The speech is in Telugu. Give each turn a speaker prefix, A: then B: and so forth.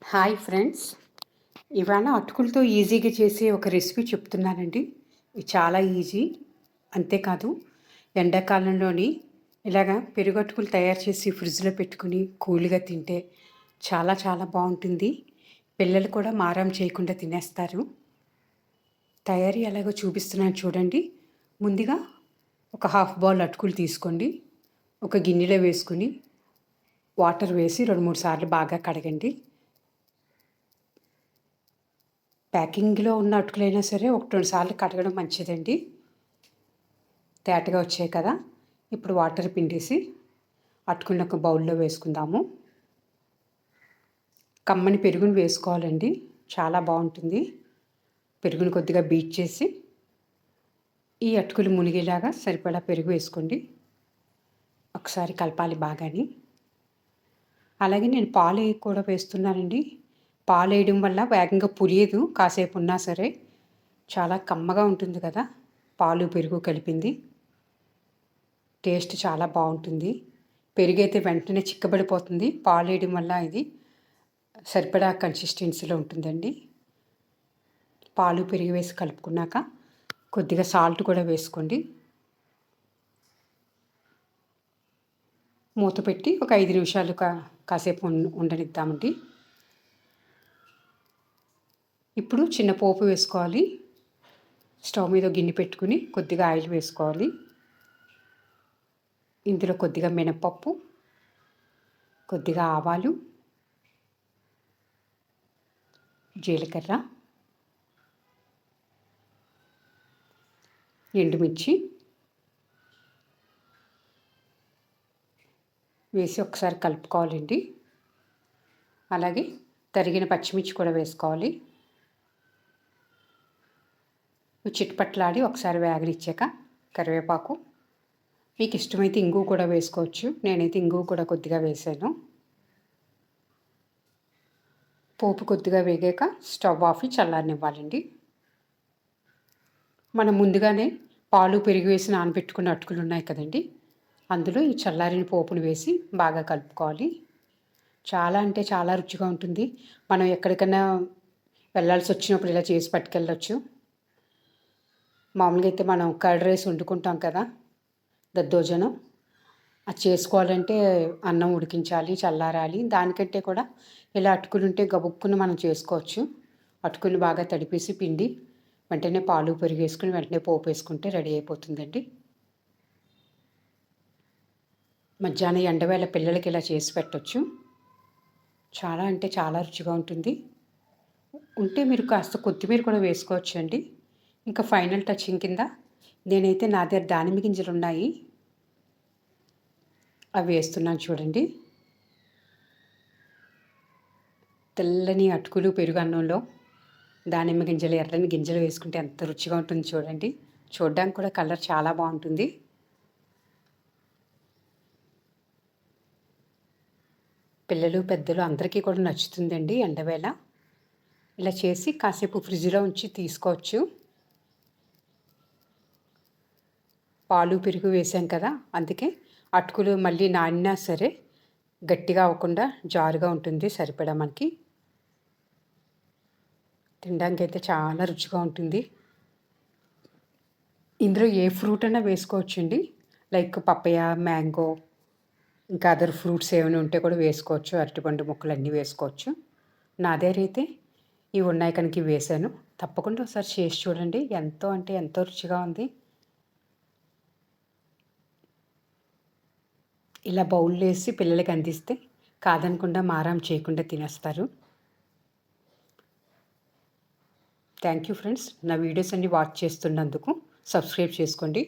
A: Hi friends. ఇవాళ అటుకులతో ఈజీగా చేసే ఒక రెసిపీ చెప్తున్నానండి. ఇది చాలా ఈజీ. అంతేకాదు ఎండాకాలంలోని ఇలాగా పెరుగు అటుకులు తయారు చేసి ఫ్రిడ్జ్‌లో పెట్టుకుని కూల్‌గా తింటే చాలా చాలా బావుంటుంది. పిల్లలు కూడా మారం చేయకుండా తినేస్తారు. తయారీ ఎలాగో చూపిస్తున్నాను చూడండి. ముందుగా ఒక హాఫ్ బౌల్ అటుకులు తీసుకోండి. ఒక గిన్నెలో వేసుకొని వాటర్ వేసి 2, 3 సార్లు బాగా కడగండి. ప్యాకింగ్‌లో ఉన్న అటుకులైనా సరే 1, 2 సార్లు కడగడం మంచిదండి. తేటగా వచ్చాయి కదా! ఇప్పుడు వాటర్ పిండేసి అటుకులను ఒక బౌల్‌లో వేసుకుందాము. కమ్మని పెరుగుని వేసుకోవాలండి. చాలా బావుంటుంది. పెరుగుని కొద్దిగా బీట్ చేసి ఈ అటుకులు మునిగేలాగా సరిపడా పెరుగు వేసుకోండి. ఒకసారి కలపాలి బాగాని. అలాగే నేను పాలు కూడా వేస్తున్నానండి. పాలేయడం వల్ల వేగంగా పులియదు. కాసేపు ఉన్నా సరే చాలా కమ్మగా ఉంటుంది కదా! పాలు, పెరుగు కలిపింది. టేస్ట్ చాలా బావుంటుంది. పెరుగైతే వెంటనే చిక్కబడిపోతుంది. పాలేయడం వల్ల ఇది సరిపడా కన్సిస్టెన్సీలో ఉంటుందండి. పాలు, పెరుగు వేసి కలుపుకున్నాక కొద్దిగా సాల్ట్ కూడా వేసుకోండి. మూత పెట్టి ఒక 5 నిమిషాలు కాసేపు ఉండనిద్దామండి. ఇప్పుడు చిన్న పోపు వేసుకోవాలి. స్టవ్ మీద గిన్నె పెట్టుకుని కొద్దిగా ఆయిల్ వేసుకోవాలి. ఇందులో కొద్దిగా మినపప్పు, కొద్దిగా ఆవాలు, జీలకర్ర, ఎండుమిర్చి వేసి ఒకసారి కలుపుకోవాలండి. అలాగే తరిగిన పచ్చిమిర్చి కూడా వేసుకోవాలి. చిట్పట్లాడి ఒకసారి వేగనిచ్చాక కరివేపాకు, మీకు ఇష్టమైతే ఇంగువ కూడా వేసుకోవచ్చు. నేనైతే ఇంగువ కూడా కొద్దిగా వేసాను. పోపు కొద్దిగా వేగాక స్టవ్ ఆఫ్ చల్లారనివ్వాలండి. మనం ముందుగానే పాలు, పెరుగు వేసి నానబెట్టుకున్న అటుకులు ఉన్నాయి కదండి, అందులో ఈ చల్లారిన పోపును వేసి బాగా కలుపుకోవాలి. చాలా అంటే చాలా రుచిగా ఉంటుంది. మనం ఎక్కడికైనా వెళ్ళాల్సి వచ్చినప్పుడు ఇలా చేసి పట్టుకెళ్ళొచ్చు. మామూలుగా అయితే మనం కర్డ్ రైస్ వండుకుంటాం కదా, దద్దోజనం, అది చేసుకోవాలంటే అన్నం ఉడికించాలి, చల్లారాలి. దానికంటే కూడా ఇలా అటుకులు ఉంటే గబుక్కున మనం చేసుకోవచ్చు. అటుకులు బాగా తడిపేసి పిండి వెంటనే పాలు, పెరుగు వేసుకుని వెంటనే పోపు వేసుకుంటే రెడీ అయిపోతుందండి. మధ్యాహ్నం ఎండవేళ పిల్లలకి ఇలా చేసి పెట్టొచ్చు. చాలా అంటే చాలా రుచిగా ఉంటుంది. ఉంటే మీరు కాస్త కొత్తిమీర కూడా వేసుకోవచ్చు అండి. ఇంకా ఫైనల్ టచింగ్ కింద నేనైతే నా దగ్గర దానిమ్మ గింజలు ఉన్నాయి, అవి వేస్తున్నాను చూడండి. తెల్లని అటుకులు పెరుగు అన్నంలో దానిమ్మ గింజలు, ఎర్రని గింజలు వేసుకుంటే ఎంత రుచిగా ఉంటుంది చూడండి. చూడడానికి కూడా కలర్ చాలా బాగుంటుంది. పిల్లలు, పెద్దలు అందరికీ కూడా నచ్చుతుందండి ఎండవేళ. ఇలా చేసి కాసేపు ఫ్రిడ్జ్లో ఉంచి తీసుకోవచ్చు. పాలు, పెరుగు వేసాం కదా, అందుకే అటుకులు మళ్ళీ నానినా సరే గట్టిగా అవ్వకుండా జారుగా ఉంటుంది. సరిపడా మనకి తినడానికి అయితే చాలా రుచిగా ఉంటుంది. ఇందులో ఏ ఫ్రూట్ అయినా వేసుకోవచ్చండి. లైక్ పప్పయ, మ్యాంగో, ఇంకా అదర్ ఫ్రూట్స్ ఏమైనా ఉంటే కూడా వేసుకోవచ్చు. అరటిపండు ముక్కలు అన్నీ వేసుకోవచ్చు. నా దగ్గర అయితే ఇవి ఉన్నాయి కనుక ఇవి వేసాను. తప్పకుండా ఒకసారి చేసి చూడండి. ఎంతో అంటే ఎంతో రుచిగా ఉంది. ఇలా బౌల్లో వేసి పిల్లలకి అందిస్తే కాదనకుండా మారం చేయకుండా తినేస్తారు. Thank you friends. నా వీడియోస్ అన్ని వాచ్ చేస్తున్నందుకు సబ్స్క్రైబ్ చేసుకోండి.